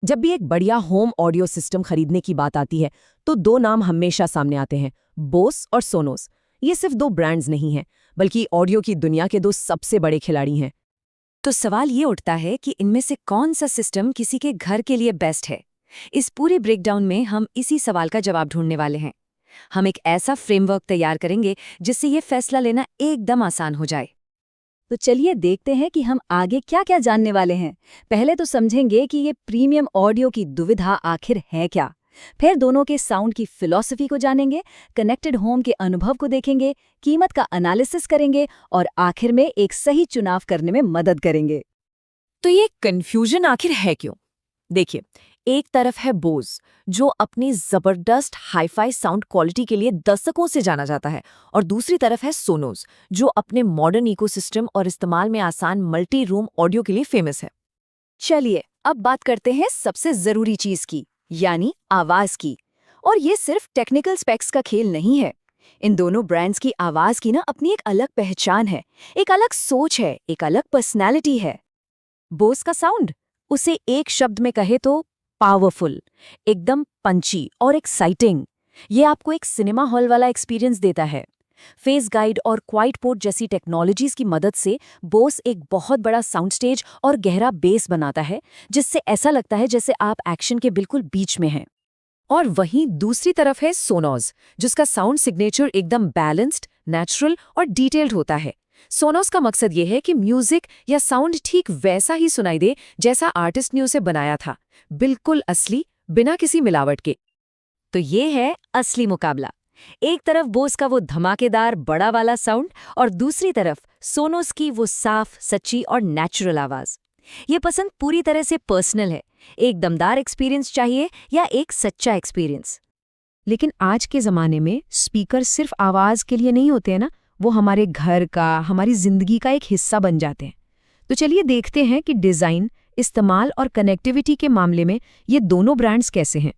जब भी एक बढ़िया होम ऑडियो सिस्टम खरीदने की बात आती है तो दो नाम हमेशा सामने आते हैं, बोस और सोनोस। ये सिर्फ दो ब्रांड्स नहीं हैं, बल्कि ऑडियो की दुनिया के दो सबसे बड़े खिलाड़ी हैं। तो सवाल ये उठता है कि इनमें से कौन सा सिस्टम किसी के घर के लिए बेस्ट है। इस पूरे ब्रेकडाउन में हम इसी सवाल का जवाब ढूंढने वाले हैं। हम एक ऐसा फ्रेमवर्क तैयार करेंगे जिससे ये फैसला लेना एकदम आसान हो जाए। तो चलिए देखते हैं कि हम आगे क्या क्या जानने वाले हैं। पहले तो समझेंगे कि ये प्रीमियम ऑडियो की दुविधा आखिर है क्या। फिर दोनों के साउंड की फिलॉसफी को जानेंगे, कनेक्टेड होम के अनुभव को देखेंगे, कीमत का एनालिसिस करेंगे और आखिर में एक सही चुनाव करने में मदद करेंगे। तो ये कंफ्यूजन आखिर है क्यों? देखिए, एक तरफ है बोस, जो अपनी जबरदस्त हाईफाई साउंड क्वालिटी के लिए दशकों से जाना जाता है, और दूसरी तरफ है सोनोस, जो अपने मॉडर्न इकोसिस्टम और इस्तेमाल में आसान मल्टी रूम ऑडियो के लिए फेमस है। चलिए अब बात करते हैं सबसे जरूरी चीज की, यानी आवाज की। और ये सिर्फ टेक्निकल स्पेक्स का खेल नहीं है। इन दोनों ब्रांड्स की आवाज की ना अपनी एक अलग पहचान है, एक अलग सोच है, एक अलग पर्सनैलिटी है। बोस का साउंड, उसे एक शब्द में कहे तो पावरफुल, एकदम पंची और एक्साइटिंग। ये आपको एक सिनेमा हॉल वाला एक्सपीरियंस देता है। फेस गाइड और क्वाइट पोर्ट जैसी टेक्नोलॉजीज की मदद से बोस एक बहुत बड़ा साउंड स्टेज और गहरा बेस बनाता है, जिससे ऐसा लगता है जैसे आप एक्शन के बिल्कुल बीच में हैं। और वहीं दूसरी तरफ है सोनोस, जिसका साउंड सिग्नेचर एकदम बैलेंस्ड, नेचुरल और डिटेल्ड होता है। सोनोस का मकसद ये है कि म्यूजिक या साउंड ठीक वैसा ही सुनाई दे जैसा आर्टिस्ट ने उसे बनाया था, बिल्कुल असली, बिना किसी मिलावट के। तो ये है असली मुकाबला। एक तरफ बोस का वो धमाकेदार बड़ा वाला साउंड और दूसरी तरफ सोनोस की वो साफ, सच्ची और नेचुरल आवाज। ये पसंद पूरी तरह से पर्सनल है। एक दमदार एक्सपीरियंस चाहिए या एक सच्चा एक्सपीरियंस। लेकिन आज के ज़माने में स्पीकर सिर्फ आवाज़ के लिए नहीं होते हैं ना, वो हमारे घर का, हमारी ज़िंदगी का एक हिस्सा बन जाते हैं। तो चलिए देखते हैं कि डिज़ाइन, इस्तेमाल और कनेक्टिविटी के मामले में ये दोनों ब्रांड्स कैसे हैं।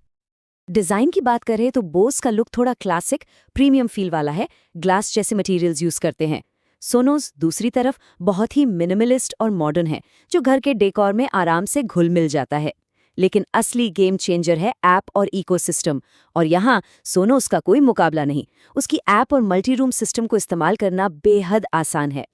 डिज़ाइन की बात करें तो बोस का लुक थोड़ा क्लासिक, प्रीमियम फील वाला है, ग्लास जैसे मटेरियल्स यूज़ करते हैं। सोनोस दूसरी तरफ बहुत ही मिनिमलिस्ट और मॉडर्न है, जो घर के डेकोर में आराम से घुल मिल जाता है। लेकिन असली गेम चेंजर है ऐप और इकोसिस्टम, और यहाँ सोनोस का कोई मुकाबला नहीं। उसकी ऐप और मल्टी रूम सिस्टम को इस्तेमाल करना बेहद आसान है।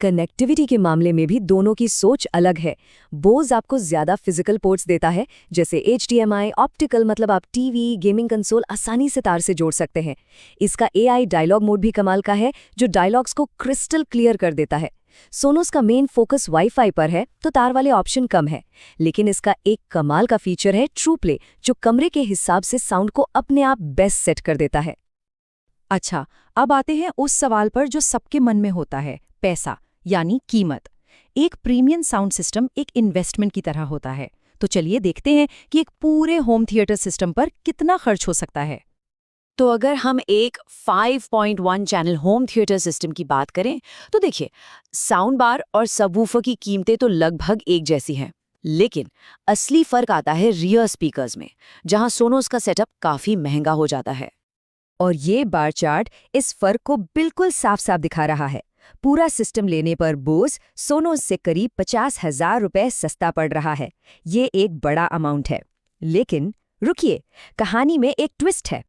कनेक्टिविटी के मामले में भी दोनों की सोच अलग है। बोस आपको ज्यादा फिजिकल पोर्ट्स देता है, जैसे HDMI, ऑप्टिकल, मतलब आप टीवी, गेमिंग कंसोल आसानी से तार से जोड़ सकते हैं। इसका AI डायलॉग मोड भी कमाल का है, जो डायलॉग्स को क्रिस्टल क्लियर कर देता है। सोनोस का मेन फोकस वाईफाई पर है, तो तार वाले ऑप्शन कम है। लेकिन इसका एक कमाल का फीचर है ट्रू प्ले, जो कमरे के हिसाब से साउंड को अपने आप बेस्ट सेट कर देता है। अच्छा, अब आते हैं उस सवाल पर जो सबके मन में होता है, पैसा, यानी कीमत। एक प्रीमियम साउंड सिस्टम एक इन्वेस्टमेंट की तरह होता है। तो चलिए देखते हैं कि एक पूरे होम थिएटर सिस्टम पर कितना खर्च हो सकता है। तो अगर हम एक 5.1 चैनल होम थिएटर सिस्टम की बात करें तो देखिए, साउंड बार और सबवूफर की कीमतें तो लगभग एक जैसी हैं। लेकिन असली फर्क आता है रियर स्पीकर्स में, जहां सोनोस का सेटअप काफी महंगा हो जाता है। और ये बार चार्ट इस फर्क को बिल्कुल साफ साफ दिखा रहा है। पूरा सिस्टम लेने पर बोस सोनोस से करीब 50,000 रुपए सस्ता पड़ रहा है। ये एक बड़ा अमाउंट है। लेकिन रुकिए, कहानी में एक ट्विस्ट है।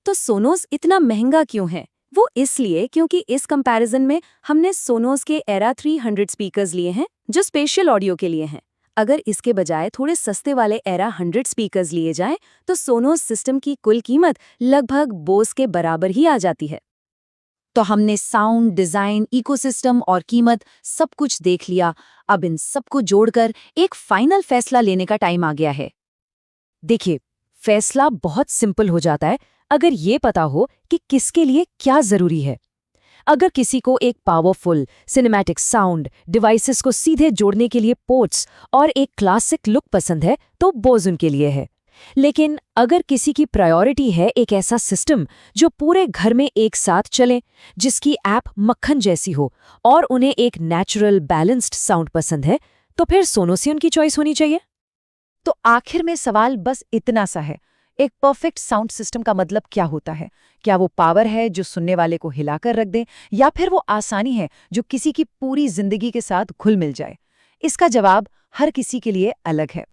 तो सोनोस इतना महंगा क्यों है? वो इसलिए क्योंकि इस कंपैरिजन में हमने सोनोस के एरा 300 स्पीकर्स लिए हैं, जो स्पेशल ऑडियो के लिए हैं। अगर इसके बजाय थोड़े सस्ते वाले एरा 100 स्पीकर्स लिए जाएं, तो सोनोस सिस्टम की कुल कीमत लगभग बोस के बराबर ही आ जाती है। तो हमने साउंड, डिजाइन, इकोसिस्टम और कीमत सब कुछ देख लिया। अब इन सबको जोड़कर एक फाइनल फैसला लेने का टाइम आ गया है। देखिए, फैसला बहुत सिंपल हो जाता है अगर ये पता हो कि किसके लिए क्या जरूरी है। अगर किसी को एक पावरफुल सिनेमैटिक साउंड, डिवाइसेस को सीधे जोड़ने के लिए पोर्ट्स और एक क्लासिक लुक पसंद है, तो बोस उनके लिए है। लेकिन अगर किसी की प्रायोरिटी है एक ऐसा सिस्टम जो पूरे घर में एक साथ चले, जिसकी ऐप मक्खन जैसी हो और उन्हें एक नेचुरल बैलेंस्ड साउंड पसंद है, तो फिर सोनोस ही उनकी चॉइस होनी चाहिए। तो आखिर में सवाल बस इतना सा है, एक परफेक्ट साउंड सिस्टम का मतलब क्या होता है? क्या वो पावर है जो सुनने वाले को हिलाकर रख दे, या फिर वो आसानी है जो किसी की पूरी जिंदगी के साथ घुल मिल जाए? इसका जवाब हर किसी के लिए अलग है।